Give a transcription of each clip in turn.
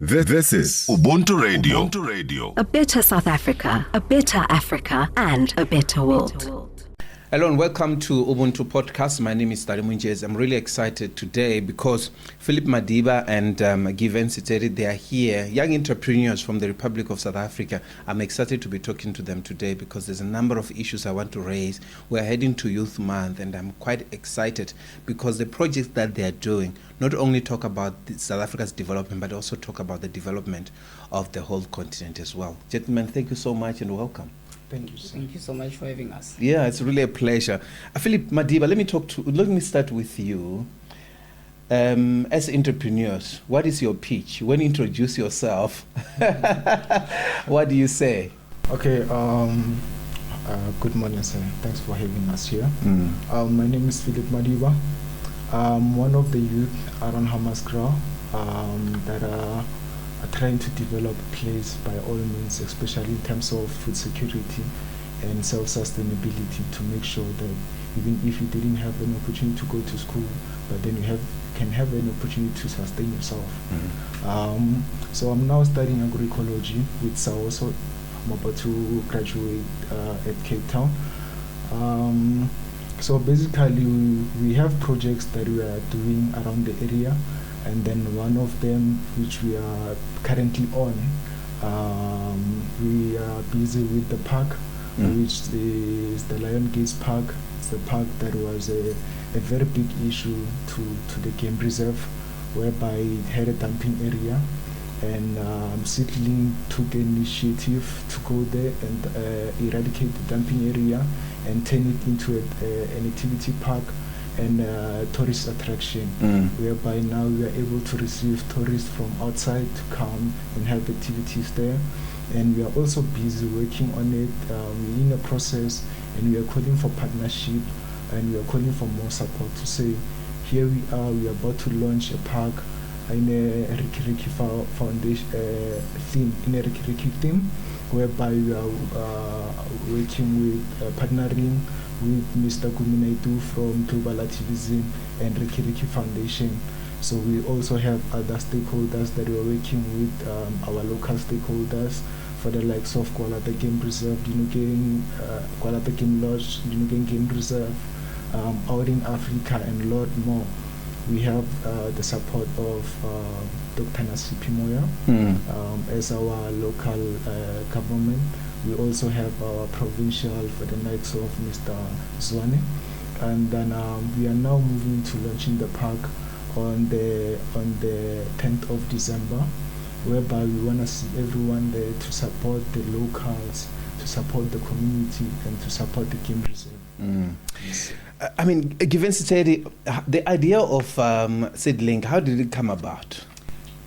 This is Ubuntu Radio. Ubuntu Radio. A better South Africa, a better Africa, and a better world. Hello and welcome to Ubuntu Podcast. My name is Tali Munzhedzi. I'm really excited today because Philip Madiba and Gauteng Setshedi, they are here, young entrepreneurs from the Republic of South Africa. I'm excited to be talking to them today because there's a number of issues I want to raise. We're heading to Youth Month and I'm quite excited because the projects that they are doing not only talk about South Africa's development but also talk about the development of the whole continent as well. Gentlemen, thank you so much and welcome. Thank you. Thank you so much for having us. Yeah, it's really a pleasure. Philip Madiba, let me start with you. As entrepreneurs, what is your pitch? When you introduce yourself, what do you say? Okay, good morning, sir. Thanks for having us here. My name is Philip Madiba. I'm one of the youth around Hammanskraal that are trying to develop a place by all means, especially in terms of food security and self-sustainability, to make sure that even if you didn't have an opportunity to go to school, but then you can have an opportunity to sustain yourself. So I'm now studying agroecology with Saoso. I'm about to graduate at Cape Town. So basically we have projects that we are doing around the area. And then one of them, which we are currently on, we are busy with the park, which is the Lion Gates Park. It's a park that was a very big issue to the game reserve, whereby it had a dumping area. And Seedlink took the initiative to go there and eradicate the dumping area and turn it into an activity park and tourist attraction, whereby now we are able to receive tourists from outside to come and have activities there. And we are also busy working on it. We're in a process and we are calling for partnership and we are calling for more support to say, here we are about to launch a park in a Rikiriki Foundation theme, in a Rikiriki theme, whereby we are working with partnering with Mr. Kuminaidu from Global Activism and Rikiriki Foundation. So we also have other stakeholders that we are working with, our local stakeholders for the likes of Kualata Game Reserve, Dinokeng, Kualata Game Lodge, Dinokeng Game Reserve, out in Africa and a lot more. We have the support of Dr. Nasipi Moya as our local government. We also have our Provincial for the likes of Mr. Zwane. And then we are now moving to launching the park on the 10th of December, whereby we want to see everyone there to support the locals, to support the community, and to support the game reserve. Yes. I mean, given Setshedi, the idea of Seedlink, how did it come about?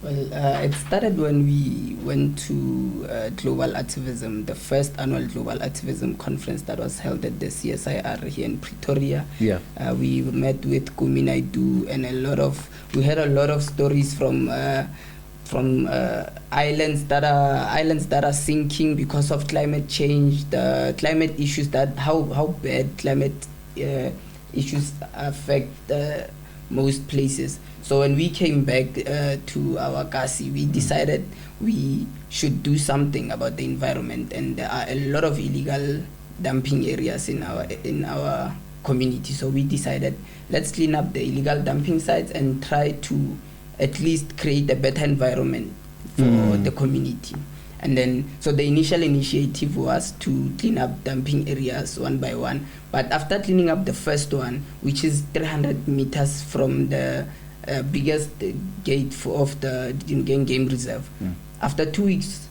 Well, it started when we went to Global Activism, the first annual Global Activism conference that was held at the CSIR here in Pretoria. Yeah. We met with Kuminaidu and we had a lot of stories from islands that are sinking because of climate change, the climate issues, that how bad climate issues affect most places. So when we came back to our Kasi, we decided we should do something about the environment, and there are a lot of illegal dumping areas in our community. So we decided, let's clean up the illegal dumping sites and try to at least create a better environment for the community. And then, so the initial initiative was to clean up dumping areas one by one. But after cleaning up the first one, which is 300 meters from the biggest gate of the Dinokeng Game Reserve, after 2 weeks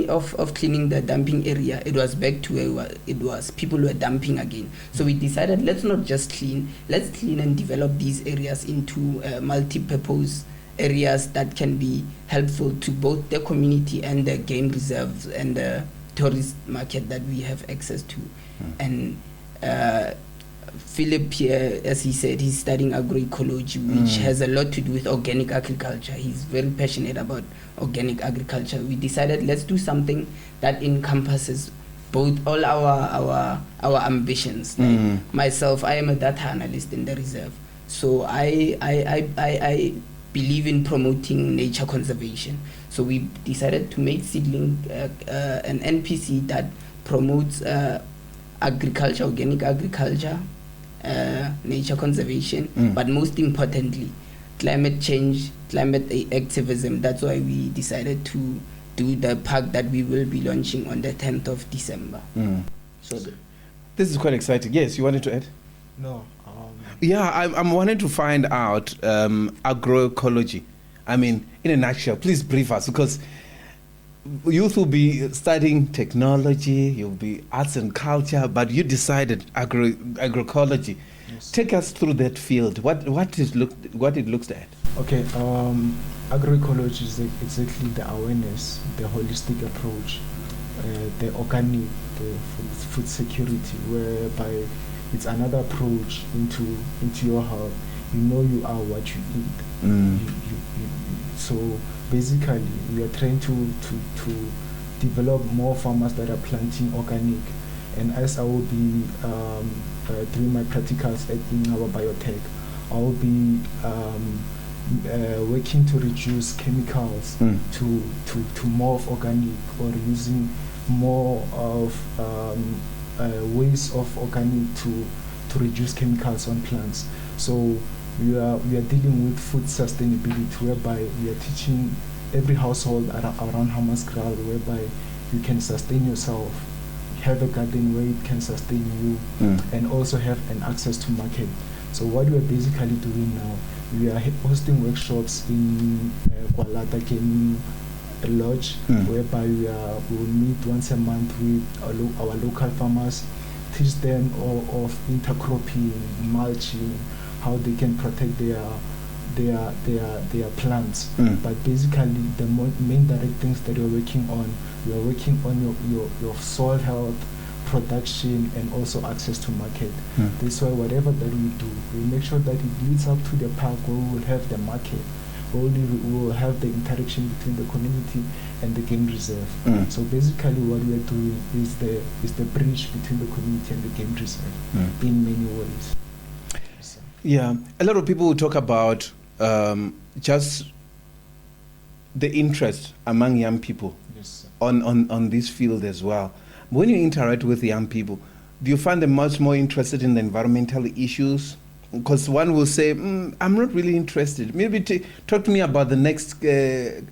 of cleaning the dumping area, it was back to where it was. People were dumping again. So we decided, let's not just clean, let's clean and develop these areas into multi-purpose areas that can be helpful to both the community and the game reserves and the tourist market that we have access to. And Philip here, as he said, he's studying agroecology, which has a lot to do with organic agriculture. He's very passionate about organic agriculture. We decided, let's do something that encompasses both all our ambitions. Like myself, I am a data analyst in the reserve. So I believe in promoting nature conservation. So we decided to make Seedlink an NPC that promotes agriculture, organic agriculture, nature conservation, but most importantly, climate change, climate activism. That's why we decided to do the park that we will be launching on the 10th of December. So this is quite exciting. Yes, you wanted to add? No. Yeah, I'm wanting to find out agroecology. I mean, in a nutshell, please brief us, because youth will be studying technology, you'll be arts and culture, but you decided agroecology. Yes. Take us through that field. What it looks at. Okay. Agroecology is exactly the awareness, the holistic approach, the organic, the food security, whereby it's another approach into your health. You know you are what you eat. So basically, we are trying to develop more farmers that are planting organic. And as I will be doing my practicals in our biotech, I will be working to reduce chemicals to more of organic, or using more of ways of organic to reduce chemicals on plants. So we are dealing with food sustainability, whereby we are teaching every household around Hammanskraal, whereby you can sustain yourself, have a garden where it can sustain you, and also have an access to market. So what we are basically doing now, we are hosting workshops in Kwalata Gaming Lodge, whereby we will meet once a month with our local farmers, teach them of intercropping, mulching, how they can protect their plants. But basically, the main direct things that we're working on your soil health, production, and also access to market. That's why whatever that we do, we make sure that it leads up to the park where we will have the market, where we will have the interaction between the community and the game reserve. So basically what we are doing is the bridge between the community and the game reserve in many ways. Yeah, a lot of people will talk about just the interest among young people on this field as well. When you interact with young people, do you find them much more interested in the environmental issues? Because one will say, I'm not really interested. Maybe talk to me about the next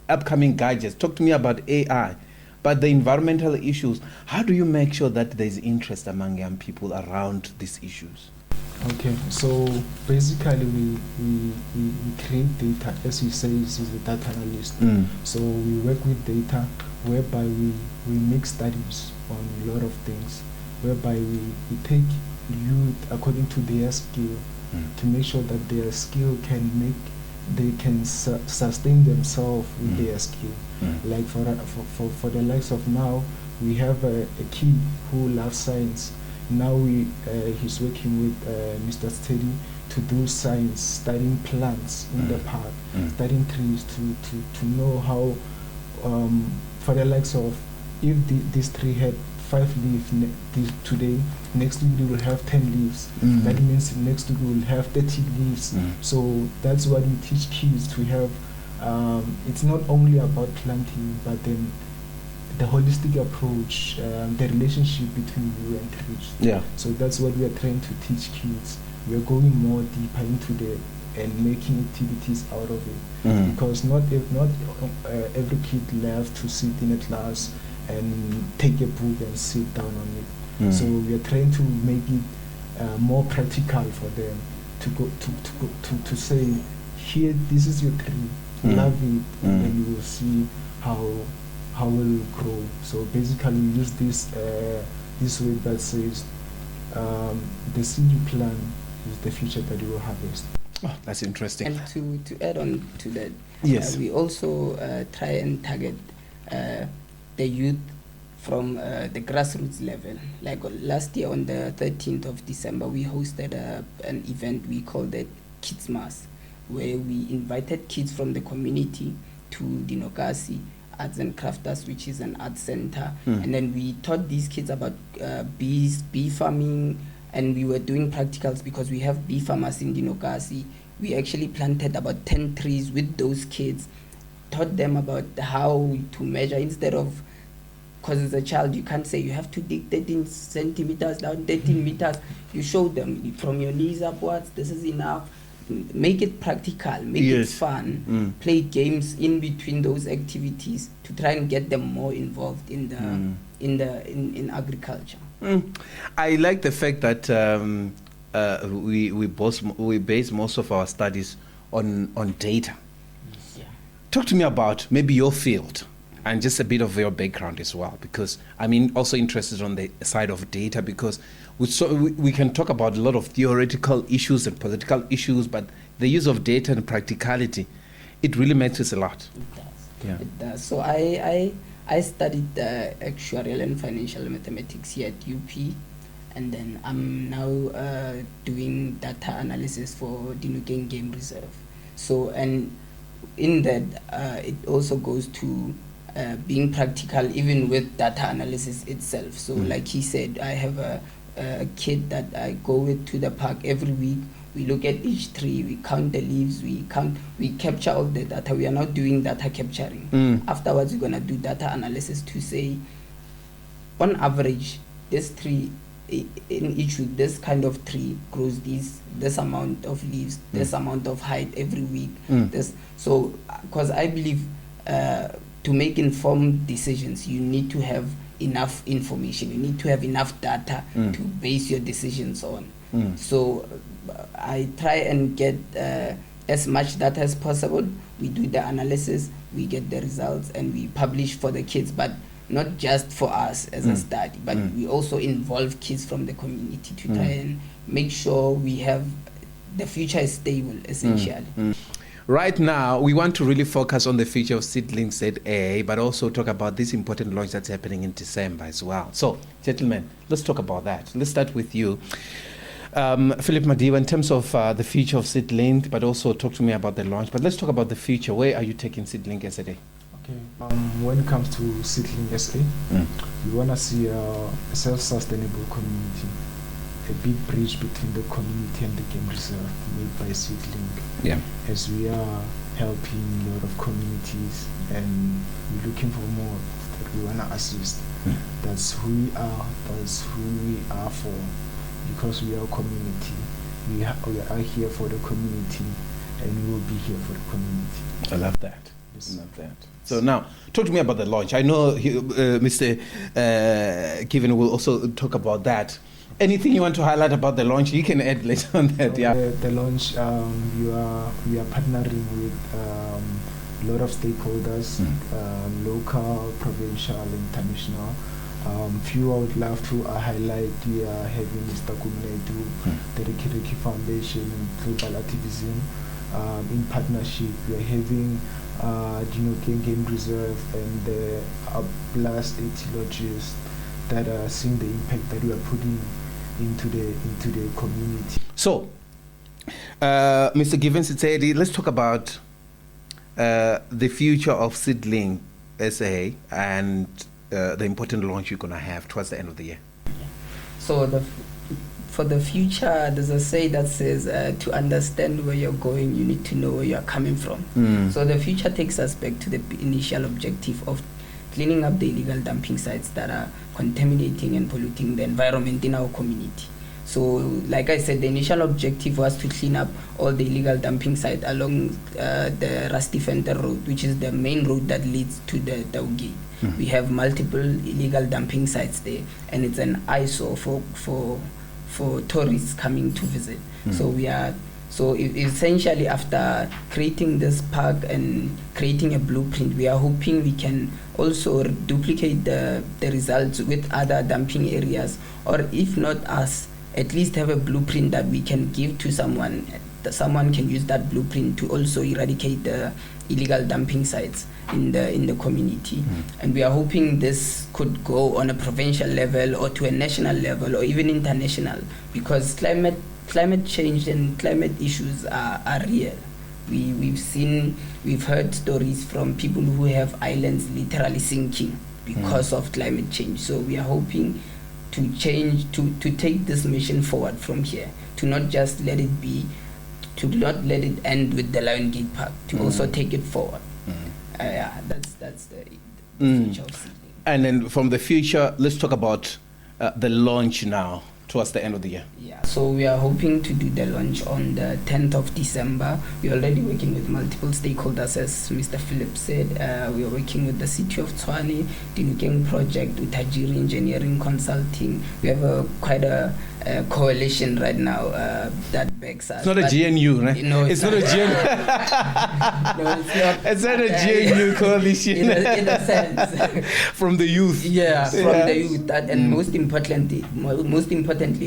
upcoming gadgets. Talk to me about AI. But the environmental issues, how do you make sure that there's interest among young people around these issues? Okay, so basically we create data. As you say, this is a data analyst. So we work with data, whereby we make studies on a lot of things, whereby we take youth according to their skill, to make sure that their skill they can sustain themselves with their skill. Like for the likes of now, we have a kid who loves science. Now he's working with Mr. Setshedi to do science, studying plants in the park, studying trees to know how, for the likes of, if this tree had 5 leaves today, next week we will have 10 leaves. That means next week we will have 30 leaves. So that's what we teach kids to have. It's not only about planting, but then the holistic approach, the relationship between you and trees. Yeah. So that's what we are trying to teach kids. We are going more deeper into and making activities out of it. Because not every kid loves to sit in a class and take a book and sit down on it. So we are trying to make it more practical for them to say, here, this is your tree, love it, and then you will see how it will grow. So basically, we use this word that says, the seed you plant is the future that you will harvest. Oh, that's interesting. And to add on to that, yes, we also try and target the youth from the grassroots level. Like last year on the 13th of December, we hosted an event we called it Kids Mass, where we invited kids from the community to Dinokeng Arts and Crafters, which is an art center. And then we taught these kids about bee farming, and we were doing practicals because we have bee farmers in Dinokeng. we actually planted about 10 trees with those kids, taught them about how to measure instead of, because as a child you can't say you have to dig 13 centimeters down, 13 meters. You show them from your knees upwards, this is enough. Make it practical, make it fun, play games in between those activities to try and get them more involved in the in agriculture. I like the fact that we base most of our studies on data. Yeah. Talk to me about maybe your field and just a bit of your background as well, because I'm also interested on the side of data, because we can talk about a lot of theoretical issues and political issues, but the use of data and practicality, it really matters a lot. It does. Yeah. It does. So I studied actuarial and financial mathematics here at UP, and then I'm now doing data analysis for Dinokeng Game Reserve. So, and in that, it also goes to being practical, even with data analysis itself. So, like he said, I have a kid that I go with to the park every week. We look at each tree, we count the leaves, we capture all the data. We are now doing data capturing. Afterwards, we're gonna do data analysis to say, on average, this tree in each week, this kind of tree grows this amount of leaves, this amount of height every week. So, because I believe to make informed decisions, you need to have enough information. You need to have enough data to base your decisions on. So I try and get as much data as possible. We do the analysis, we get the results, and we publish for the kids, but not just for us as a study, but we also involve kids from the community to try and make sure we have the future is stable, essentially. Right now, we want to really focus on the future of Seedlink-SA, but also talk about this important launch that's happening in December as well. So, gentlemen, let's talk about that. Let's start with you. Philip Madiba, in terms of the future of Seedlink, but also talk to me about the launch. But let's talk about the future. Where are you taking Seedlink-SA? Okay. When it comes to Seedlink-SA, we want to see a self-sustainable community, a big bridge between the community and the game reserve made by Seedlink. Yeah. As we are helping a lot of communities and we're looking for more that we want to assist. That's who we are. That's who we are for. Because we are a community. We are here for the community, and we will be here for the community. I love that. Yes. I love that. So now, talk to me about the launch. I know Mr. Given will also talk about that. Anything you want to highlight about the launch? You can add later on that. Yeah. The launch, we are partnering with a lot of stakeholders, local, provincial, international. Few I would love to highlight. We are having Mr. Kumnedu, the Rikiriki Foundation and Global Activism. In partnership, we are having Dinokeng Game Reserve and the Blast etiologists that are seeing the impact that we are putting into the community. So, Mr. Setshedi, let's talk about the future of Seedlink-SA and the important launch you're going to have towards the end of the year. So for the future, there's a say that says to understand where you're going, you need to know where you're coming from. So the future takes us back to the initial objective of cleaning up the illegal dumping sites that are contaminating and polluting the environment in our community. So, like I said, the initial objective was to clean up all the illegal dumping sites along the Rusty Fenter Road, which is the main road that leads to the Tau Gate. We have multiple illegal dumping sites there, and it's an eyesore for tourists coming to visit. So essentially, after creating this park and creating a blueprint, we are hoping we can also duplicate the results with other dumping areas, or if not us, at least have a blueprint that we can give to someone. Someone can use that blueprint to also eradicate the illegal dumping sites in the community. And we are hoping this could go on a provincial level or to a national level or even international, because climate change and climate issues are real. We've heard stories from people who have islands literally sinking because of climate change. So we are hoping to take this mission forward from here, to not just let it be to not let it end with the Lion Gate Park, to also take it forward. That's the future of Seedlink. And then from the future, let's talk about the launch now towards the end of the year. Yeah, so we are hoping to do the launch on the 10th of December. We're already working with multiple stakeholders, as Mr. Philip said. We are working with the City of Tshwane, Dinokeng Project, Utajiri Engineering Consulting. We have quite a coalition right now that backs us. It's not a GNU, right? No, it's not a GNU. No, it's not. It's not a GNU coalition. In a sense. From the youth. Yeah, from the youth. And most importantly,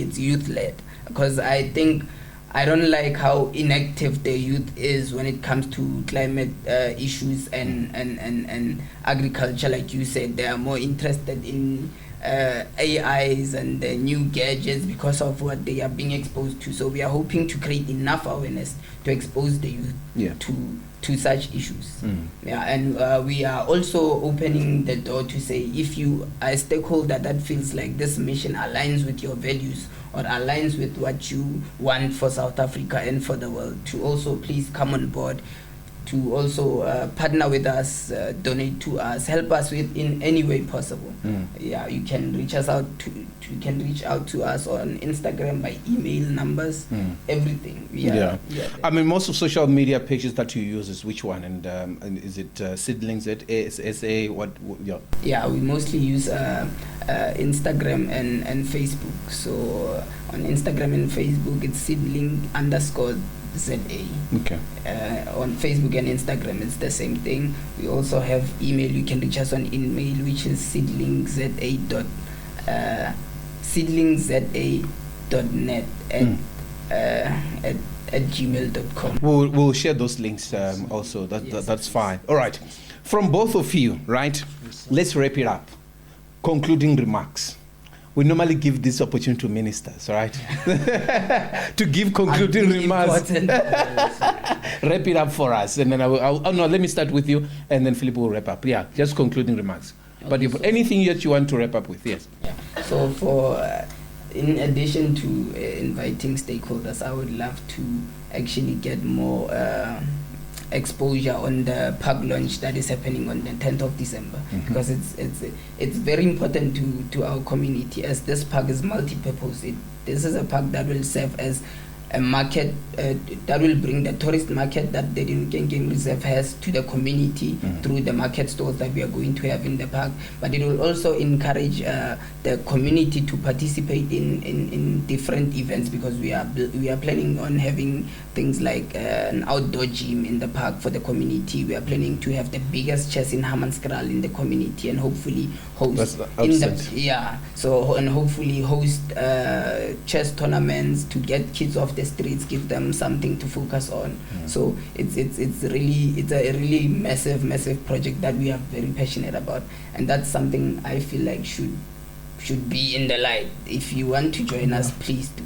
it's youth-led. Because I think I don't like how inactive the youth is when it comes to climate issues and agriculture. Like you said, they are more interested in AIs and the new gadgets because of what they are being exposed to. So we are hoping to create enough awareness to expose the youth to such issues. And we are also opening the door to say, if you are a stakeholder that feels like this mission aligns with your values or aligns with what you want for South Africa and for the world, to also please come on board, to also partner with us, donate to us, help us with in any way possible. Yeah, you can reach us out to us on Instagram, by email, numbers, everything. I mean, most of social media pages that you use is which one? And is it Seedlink-SA? Yeah, we mostly use Instagram and Facebook. So on Instagram and Facebook, it's Seedlink_SA. Okay. On Facebook and Instagram, it's the same thing. We also have email. You can reach us on email, which is seedlinkza.net at gmail.com. We'll share those links also. That's fine. All right. From both of you, right? Let's wrap it up. Concluding remarks. We normally give this opportunity to ministers, right? To give concluding remarks. Wrap it up for us. And then let me start with you, and then Philip will wrap up. Yeah, just concluding remarks. Okay, but if anything that you want to wrap up with, yes. Yeah. So in addition to inviting stakeholders, I would love to actually get more exposure on the park launch that is happening on the 10th of December, because it's very important to our community, as this park is multi-purpose. This is a park that will serve as a market that will bring the tourist market that the Dinokeng Game Reserve has to the community through the market stores that we are going to have in the park. But it will also encourage the community to participate in different events, because we are planning on having things like an outdoor gym in the park for the community. We are planning to have the biggest chess in Hammanskraal in the community, and hopefully host hopefully host chess tournaments to get kids off the streets, give them something to focus on. So it's a really massive project that we are very passionate about, and that's something I feel like should be in the light. If you want to join us, please do.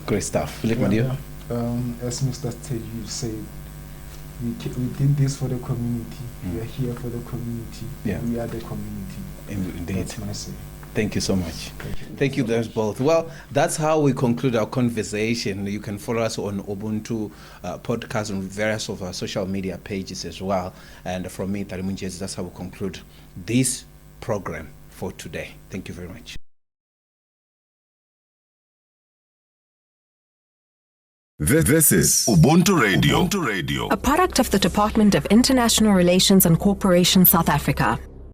Great stuff. Madiba? As Mr. Setshedi said, we did this for the community. We are here for the community. We are the community. Indeed. That's my say. Thank you so much. Thank you guys both. Well, that's how we conclude our conversation. You can follow us on Ubuntu podcast on various of our social media pages as well. And from me, Tali Munzhedzi, that's how we conclude this program for today. Thank you very much. This is Ubuntu Radio. A product of the Department of International Relations and Cooperation, South Africa.